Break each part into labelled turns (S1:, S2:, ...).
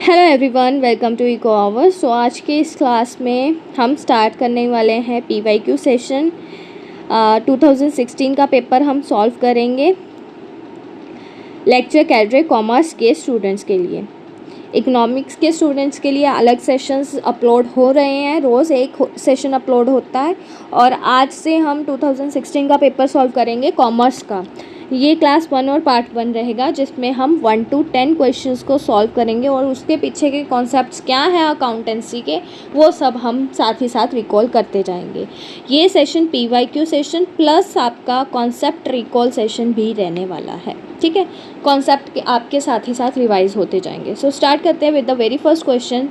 S1: Hello everyone, welcome to eco hours. So आज के इस क्लास में हम स्टार्ट करने वाले हैं पीवाईक्यू सेशन। 2016 का पेपर हम सॉल्व करेंगे लेक्चर कैडरे कॉमर्स के स्टूडेंट्स के लिए। इकोनॉमिक्स के स्टूडेंट्स के लिए अलग सेशंस अपलोड हो रहे हैं, रोज़ एक सेशन अपलोड होता है। और आज से हम 2016 का पेपर सॉल्व करेंगे कॉमर्स का। ये क्लास 1 और पार्ट 1 रहेगा, जिसमें हम 1 to 10 क्वेश्चंस को सॉल्व करेंगे और उसके पीछे के कॉन्सेप्ट्स क्या हैं अकाउंटेंसी के, वो सब हम साथ ही साथ रिकॉल करते जाएंगे। ये सेशन पीवाईक्यू सेशन प्लस आपका कॉन्सेप्ट रिकॉल सेशन भी रहने वाला है, ठीक है। कॉन्सेप्ट के आपके साथ ही साथ रिवाइज होते जाएंगे। सो स्टार्ट करते हैं with the very first question.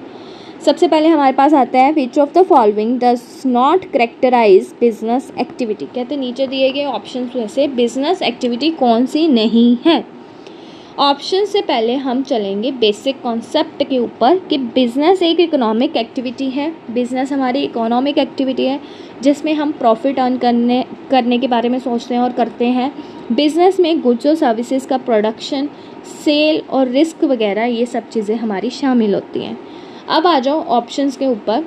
S1: सबसे पहले हमारे पास आता है which of the following does not characterise business activity. कहते नीचे दिए गए ऑप्शन में से बिजनेस एक्टिविटी कौन सी नहीं है। ऑप्शन से पहले हम चलेंगे बेसिक कॉन्सेप्ट के ऊपर कि बिजनेस एक इकोनॉमिक एक्टिविटी है। बिजनेस हमारी इकोनॉमिक एक्टिविटी है जिसमें हम प्रॉफिट अर्न करने के बारे में सोचते हैं और करते हैं। बिजनेस में गुड्स और सर्विसेज का प्रोडक्शन, सेल और रिस्क वगैरह ये सब चीज़ें हमारी शामिल होती हैं। अब आ जाओ ऑप्शंस के ऊपर।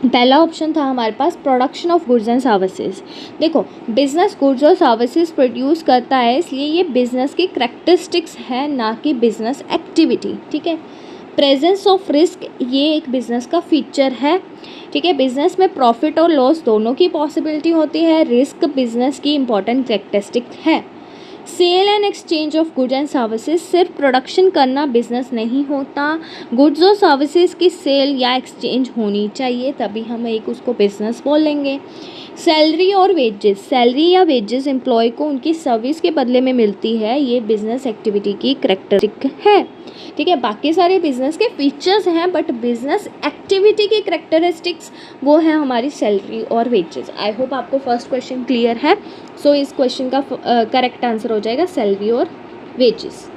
S1: पहला ऑप्शन था हमारे पास production of goods and services. देखो, बिजनेस गुड्स और सर्विसेज प्रोड्यूस करता है, इसलिए ये बिजनेस की करैक्टरिस्टिक्स है, ना कि बिजनेस एक्टिविटी, ठीक है। प्रेजेंस ऑफ रिस्क ये एक बिजनेस का फीचर है, ठीक है। बिजनेस में प्रॉफिट और लॉस दोनों की पॉसिबिलिटी होती है। रिस्क बिजनेस की इंपॉर्टेंट करैक्टरिस्टिक है। Sale and exchange of goods and services, सिर्फ प्रोडक्शन करना बिजनेस नहीं होता, गुड्स और सर्विसेज की सेल या एक्सचेंज होनी चाहिए, तभी हम एक उसको बिजनेस बोलेंगे। सैलरी और वेजेस, सैलरी या वेजेस एम्प्लॉय को उनकी सर्विस के बदले में मिलती है, ये बिजनेस एक्टिविटी की करैक्टरिस्टिक है, ठीक है। बाकी सारे बिजनेस के फीचर्स हैं, बट बिजनेस एक्टिविटी की करैक्टरिस्टिक्स वो है हमारी सैलरी और वेजेस। आई होप आपको फर्स्ट क्वेश्चन क्लियर है। सो इस क्वेश्चन का करेक्ट आंसर हो जाएगा सैलरी और वेजेस।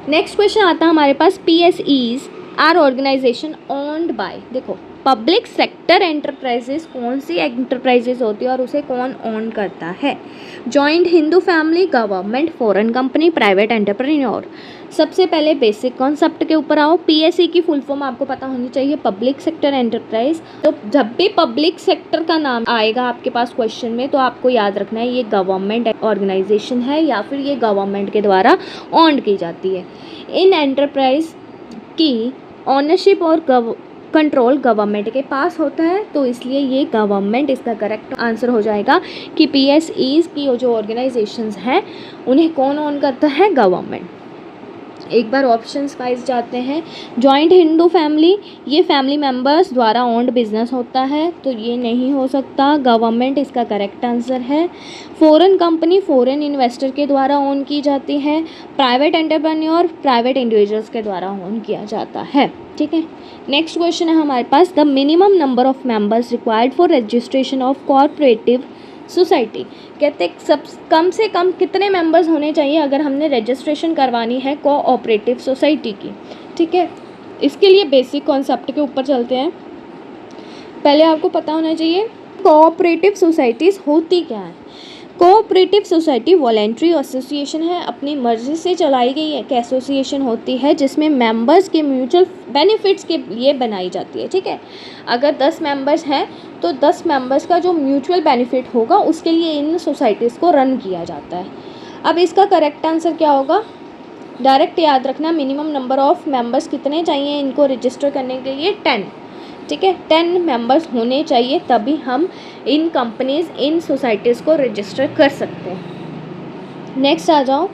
S1: नेक्स्ट क्वेश्चन आता है हमारे पास PSEs are organisation owned by. देखो, पब्लिक सेक्टर एंटरप्राइजेस कौन सी एंटरप्राइजेस होती है और उसे कौन ओन करता है। Joint Hindu family, government, foreign company, private entrepreneur. सबसे पहले बेसिक कॉन्सेप्ट के ऊपर आओ। PSE की फुल फॉर्म आपको पता होनी चाहिए, पब्लिक सेक्टर एंटरप्राइज। तो जब भी पब्लिक सेक्टर का नाम आएगा आपके पास क्वेश्चन में, तो आपको याद रखना है ये गवर्नमेंट ऑर्गेनाइजेशन है या फिर ये गवर्नमेंट के द्वारा ओन्ड की जाती है। इन एंटरप्राइज की ऑनरशिप और कंट्रोल गवर्नमेंट के पास होता है, तो इसलिए ये गवर्नमेंट इसका करेक्ट आंसर हो जाएगा कि PSEs की जो ऑर्गेनाइजेशंस हैं उन्हें कौन ओन करता है, गवर्नमेंट। एक बार ऑप्शंस वाइज जाते हैं। जॉइंट हिंदू फैमिली, ये फैमिली मेंबर्स द्वारा ओन्ड बिजनेस होता है, तो ये नहीं हो सकता, गवर्नमेंट इसका करेक्ट आंसर है। फॉरेन कंपनी फॉरेन इन्वेस्टर के द्वारा ओन की जाती है। प्राइवेट एंटरप्रेन्योर प्राइवेट इंडिविजुअल्स के द्वारा ओन किया जाता है, ठीक है। नेक्स्ट क्वेश्चन है हमारे पास, the minimum number of members required for registration of cooperative society. कहते सब कम से कम कितने मेंबर्स होने चाहिए अगर हमने रजिस्ट्रेशन करवानी है कोऑपरेटिव सोसाइटी की, ठीक है। इसके लिए बेसिक कॉन्सेप्ट के ऊपर चलते हैं। पहले आपको पता होना चाहिए कोऑपरेटिव सोसाइटीज़ होती क्या है। कोऑपरेटिव सोसाइटी वॉलेंट्री एसोसिएशन है, अपनी मर्जी से चलाई गई एक एसोसिएशन होती है जिसमें मेंबर्स के म्यूचुअल बेनिफिट्स के लिए बनाई जाती है, ठीक है। अगर 10 मेंबर्स हैं तो 10 मेंबर्स का जो म्यूचुअल बेनिफिट होगा उसके लिए इन सोसाइटीज़ को रन किया जाता है। अब इसका करेक्ट आंसर क्या होगा, डायरेक्ट याद रखना, मिनिमम नंबर ऑफ़ मेंबर्स कितने चाहिए इनको रजिस्टर करने के लिए, 10, ठीक है। 10 मेंबर्स होने चाहिए, तभी हम इन कंपनीज इन सोसाइटीज़ को रजिस्टर कर सकते हैं। नेक्स्ट आ जाओ।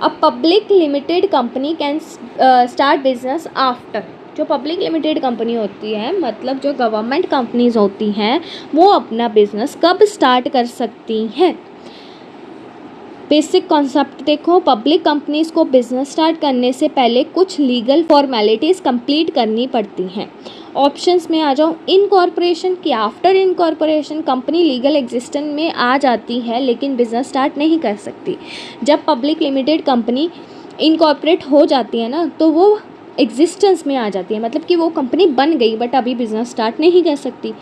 S1: A public limited company can start business after. जो पब्लिक लिमिटेड कंपनी होती है, मतलब जो गवर्नमेंट कंपनीज होती हैं, वो अपना बिजनेस कब स्टार्ट कर सकती हैं। बेसिक कॉन्सेप्ट देखो, पब्लिक कंपनीज को बिजनेस स्टार्ट करने से पहले कुछ लीगल फॉर्मेलिटीज़ कंप्लीट करनी पड़ती हैं। ऑप्शंस में आ जाओ। इनकॉर्पोरेशन की after incorporation company legal existence में आ जाती है लेकिन बिजनेस स्टार्ट नहीं कर सकती। जब पब्लिक लिमिटेड कंपनी इनकॉर्पोरेट हो जाती है ना, तो वो एग्जिस्टेंस में आ जाती है, मतलब कि वो कंपनी बन गई बट अभी बिजनेस स्टार्ट नहीं कर सकती।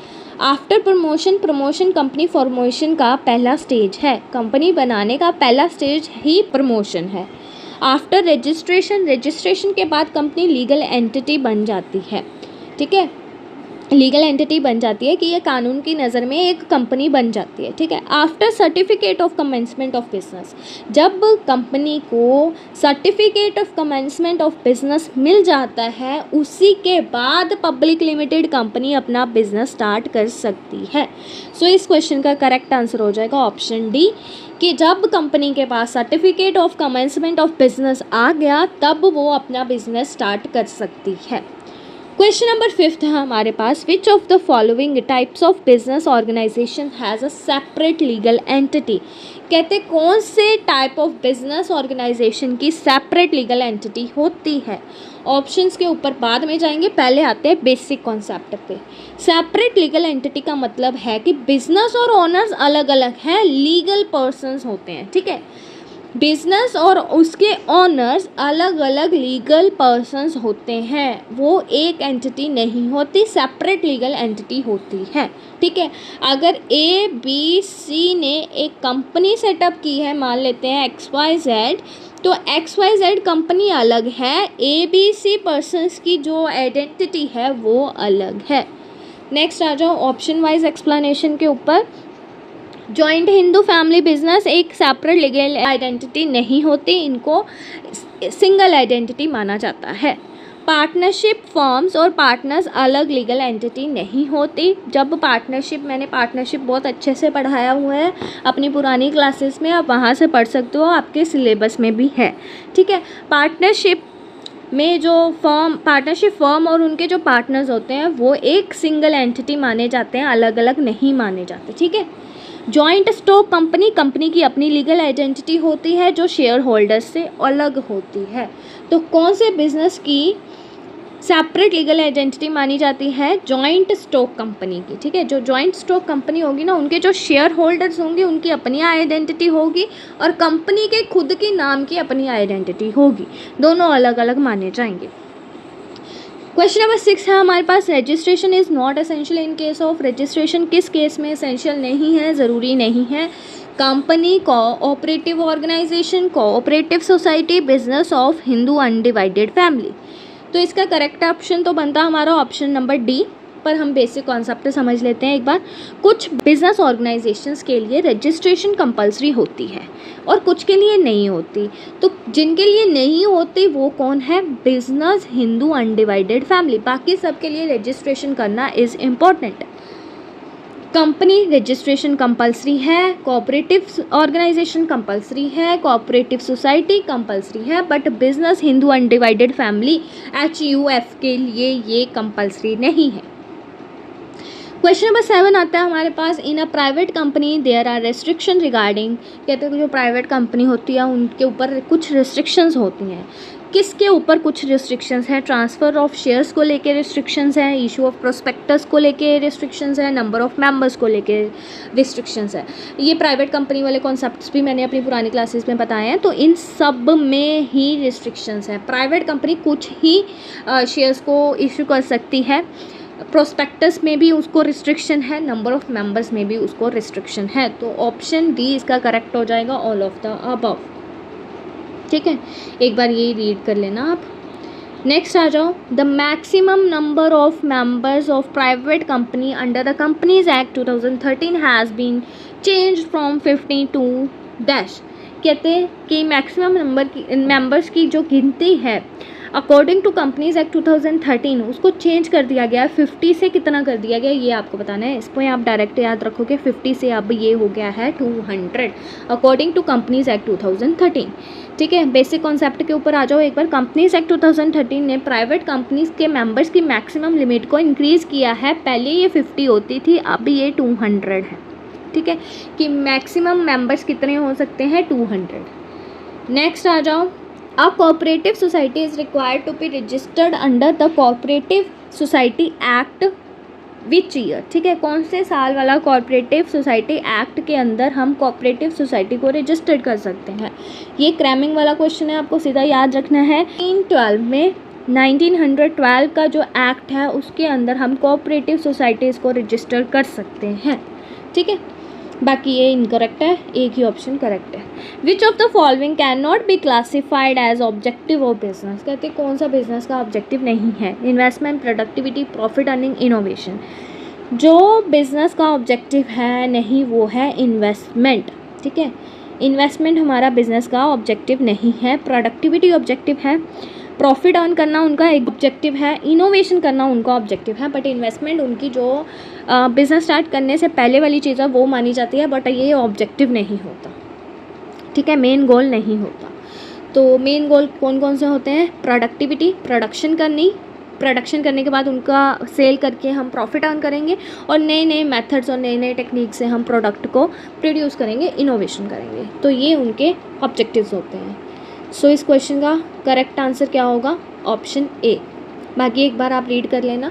S1: After promotion, promotion company formation का पहला स्टेज है, कंपनी बनाने का पहला स्टेज ही प्रमोशन है। आफ्टर रजिस्ट्रेशन के बाद कंपनी लीगल एंटिटी बन जाती है, ठीक है, लीगल एंटिटी बन जाती है कि ये कानून की नज़र में एक कंपनी बन जाती है, ठीक है। After certificate of commencement of business, जब कंपनी को certificate of commencement of business मिल जाता है, उसी के बाद पब्लिक लिमिटेड कंपनी अपना बिजनेस स्टार्ट कर सकती है। सो इस क्वेश्चन का करेक्ट आंसर हो जाएगा ऑप्शन डी, कि जब कंपनी के पास certificate of commencement of business आ गया तब वो अपना बिजनेस स्टार्ट कर सकती है। क्वेश्चन नंबर 5 है हमारे पास, which of the following types of business organization has a separate legal entity, कहते कौन से टाइप ऑफ बिजनेस ऑर्गेनाइजेशन की सेपरेट लीगल एंटिटी होती है। ऑप्शंस के ऊपर बाद में जाएंगे, पहले आते हैं बेसिक कॉन्सेप्ट पे। सेपरेट लीगल एंटिटी का मतलब है कि बिजनेस और ओनर्स अलग अलग हैं, लीगल पर्सन्स होते हैं, ठीक है, बिजनेस और उसके ऑनर्स अलग अलग लीगल पर्सन्स होते हैं, वो एक एंटिटी नहीं होती, सेपरेट लीगल एंटिटी होती है, ठीक है। अगर ABC ने एक कंपनी सेटअप की है, मान लेते हैं XYZ, तो XYZ कंपनी अलग है, ABC पर्सन्स की जो आइडेंटिटी है वो अलग है। नेक्स्ट आ जाओ ऑप्शन वाइज एक्सप्लेनेशन के ऊपर। जॉइंट हिंदू फैमिली बिजनेस एक सेपरेट लीगल आइडेंटिटी नहीं होती, इनको सिंगल आइडेंटिटी माना जाता है। पार्टनरशिप फर्म्स और पार्टनर्स अलग लीगल एंटिटी नहीं होती। जब पार्टनरशिप, मैंने पार्टनरशिप बहुत अच्छे से पढ़ाया हुआ है अपनी पुरानी क्लासेस में, आप वहाँ से पढ़ सकते हो, आपके सिलेबस में भी है, ठीक है। पार्टनरशिप में जो पार्टनरशिप फर्म और उनके जो पार्टनर्स होते हैं वो एक सिंगल एंटिटी माने जाते हैं, अलग अलग नहीं माने जाते, ठीक है। जॉइंट स्टॉक कंपनी की अपनी लीगल आइडेंटिटी होती है जो शेयर होल्डर्स से अलग होती है। तो कौन से बिजनेस की सेपरेट लीगल आइडेंटिटी मानी जाती है? जॉइंट स्टॉक कंपनी की, ठीक है। जो जॉइंट स्टॉक कंपनी होगी ना, उनके जो शेयर होल्डर्स होंगे उनकी अपनी आइडेंटिटी होगी और कंपनी के खुद के नाम की अपनी आइडेंटिटी होगी, दोनों अलग अलग माने जाएंगे। क्वेश्चन नंबर 6 है हमारे पास, registration is not essential in case of. Registration किस केस में एसेंशियल नहीं है, ज़रूरी नहीं है? Company, cooperative organization, cooperative society, business of Hindu undivided family. तो इसका करेक्ट ऑप्शन तो बनता हमारा ऑप्शन नंबर डी, पर हम बेसिक कॉन्सेप्ट समझ लेते हैं एक बार। कुछ बिजनेस ऑर्गेनाइजेशंस के लिए रजिस्ट्रेशन कंपलसरी होती है और कुछ के लिए नहीं होती। तो जिनके लिए नहीं होती वो कौन है? Business Hindu undivided family. बाकी सबके लिए रजिस्ट्रेशन करना is important. Company registration compulsory है, कोऑपरेटिव ऑर्गेनाइजेशन कंपलसरी है, कोऑपरेटिव सोसाइटी कंपलसरी है, but business Hindu undivided family HUF के लिए ये कंपलसरी नहीं है। क्वेश्चन नंबर 7 आता है हमारे पास, in a private company there are restriction regarding. कहते हैं जो प्राइवेट कंपनी होती है उनके ऊपर कुछ रिस्ट्रिक्शंस होती हैं। किसके ऊपर कुछ रिस्ट्रिक्शंस हैं? ट्रांसफ़र ऑफ शेयर्स को लेके रिस्ट्रिक्शंस हैं, इशू ऑफ प्रोस्पेक्टस को लेके रिस्ट्रिक्शंस है, नंबर ऑफ मेंबर्स को लेके रिस्ट्रिक्शंस है। ये प्राइवेट कंपनी वाले कॉन्सेप्ट्स भी मैंने अपनी पुरानी क्लासेस में बताए हैं, तो इन सब में ही रिस्ट्रिक्शंस हैं। प्राइवेट कंपनी कुछ ही शेयर्स को इशू कर सकती है, प्रोस्पेक्टस में भी उसको रिस्ट्रिक्शन है, नंबर ऑफ मेंबर्स में भी उसको रिस्ट्रिक्शन है। तो ऑप्शन डी इसका करेक्ट हो जाएगा, ऑल ऑफ द अबव, ठीक है। एक बार ये रीड कर लेना आप। नेक्स्ट आ जाओ, the maximum number of members of private company under the companies act 2013 has been change from 50 to dash. कहते हैं कि मैक्सिमम नंबर की मेंबर्स की जो गिनती है अकॉर्डिंग टू कंपनीज एक्ट 2013 उसको चेंज कर दिया गया है। 50 से कितना कर दिया गया ये आपको बताना है। इसको आप डायरेक्ट याद रखोगे, 50 से अब ये हो गया है 200 अकॉर्डिंग टू कंपनीज एक्ट 2013, ठीक है। बेसिक कॉन्सेप्ट के ऊपर आ जाओ एक बार। कंपनीज एक्ट 2013 ने प्राइवेट कंपनीज के मेंबर्स की मैक्सिमम लिमिट को इंक्रीज़ किया है। पहले ये 50 होती थी, अब ये 200 है, ठीक है, कि मैक्सिमम मेंबर्स कितने हो सकते हैं? 200। नेक्स्ट आ जाओ, A cooperative society is required to be registered under the Cooperative Society Act which year? ठीक है, कौन से साल वाला कोऑपरेटिव सोसाइटी एक्ट के अंदर हम कोऑपरेटिव सोसाइटी को रजिस्टर्ड कर सकते हैं? ये क्रैमिंग वाला क्वेश्चन है, आपको सीधा याद रखना है। 1912 का जो एक्ट है उसके अंदर हम कोऑपरेटिव सोसाइटीज़ को रजिस्टर कर सकते हैं, ठीक है। बाकी ये इनकरेक्ट है, एक ही ऑप्शन करेक्ट है। Which of the following can not be classified as objective of business, कहते हैं कौन सा बिजनेस का ऑब्जेक्टिव नहीं है। Investment, productivity, profit earning, innovation. जो बिजनेस का ऑब्जेक्टिव है नहीं वो है इन्वेस्टमेंट, ठीक है। इन्वेस्टमेंट हमारा बिजनेस का ऑब्जेक्टिव नहीं है। प्रोडक्टिविटी ऑब्जेक्टिव है, प्रॉफिट अर्न करना उनका एक ऑब्जेक्टिव है, इनोवेशन करना उनका ऑब्जेक्टिव है, बट इन्वेस्टमेंट उनकी जो बिज़नेस स्टार्ट करने से पहले वाली चीज़ है वो मानी जाती है, बट ये ऑब्जेक्टिव नहीं होता, ठीक है, मेन गोल नहीं होता। तो मेन गोल कौन कौन से होते हैं? प्रोडक्टिविटी, प्रोडक्शन करने के बाद उनका सेल करके हम प्रॉफिट अर्न करेंगे, और नए नए मेथड्स और नए नए टेक्निक से हम प्रोडक्ट को प्रोड्यूस करेंगे, इनोवेशन करेंगे। तो ये उनके ऑब्जेक्टिव्स होते हैं। सो इस क्वेश्चन का करेक्ट आंसर क्या होगा? Option A. बाकी एक बार आप रीड कर लेना।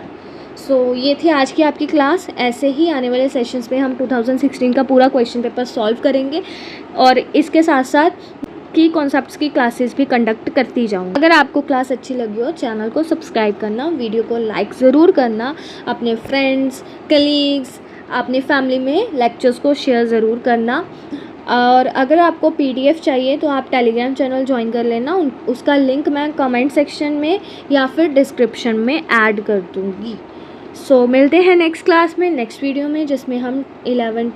S1: सो ये थी आज की आपकी क्लास। ऐसे ही आने वाले सेशंस में हम 2016 का पूरा क्वेश्चन पेपर सॉल्व करेंगे, और इसके साथ साथ की कॉन्सेप्ट्स की क्लासेस भी कंडक्ट करती जाऊँ। अगर आपको क्लास अच्छी लगी हो, चैनल को सब्सक्राइब करना, वीडियो को लाइक ज़रूर करना, अपने फ्रेंड्स, कलीग्स, अपनी फैमिली में लेक्चर्स को शेयर ज़रूर करना। और अगर आपको PDF चाहिए तो आप टेलीग्राम चैनल ज्वाइन कर लेना, उसका लिंक मैं कमेंट सेक्शन में या फिर डिस्क्रिप्शन में ऐड कर दूँगी। सो मिलते हैं नेक्स्ट क्लास में, नेक्स्ट वीडियो में, जिसमें हम 11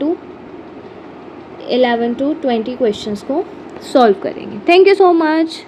S1: to 20 क्वेश्चंस को सॉल्व करेंगे। Thank you so much.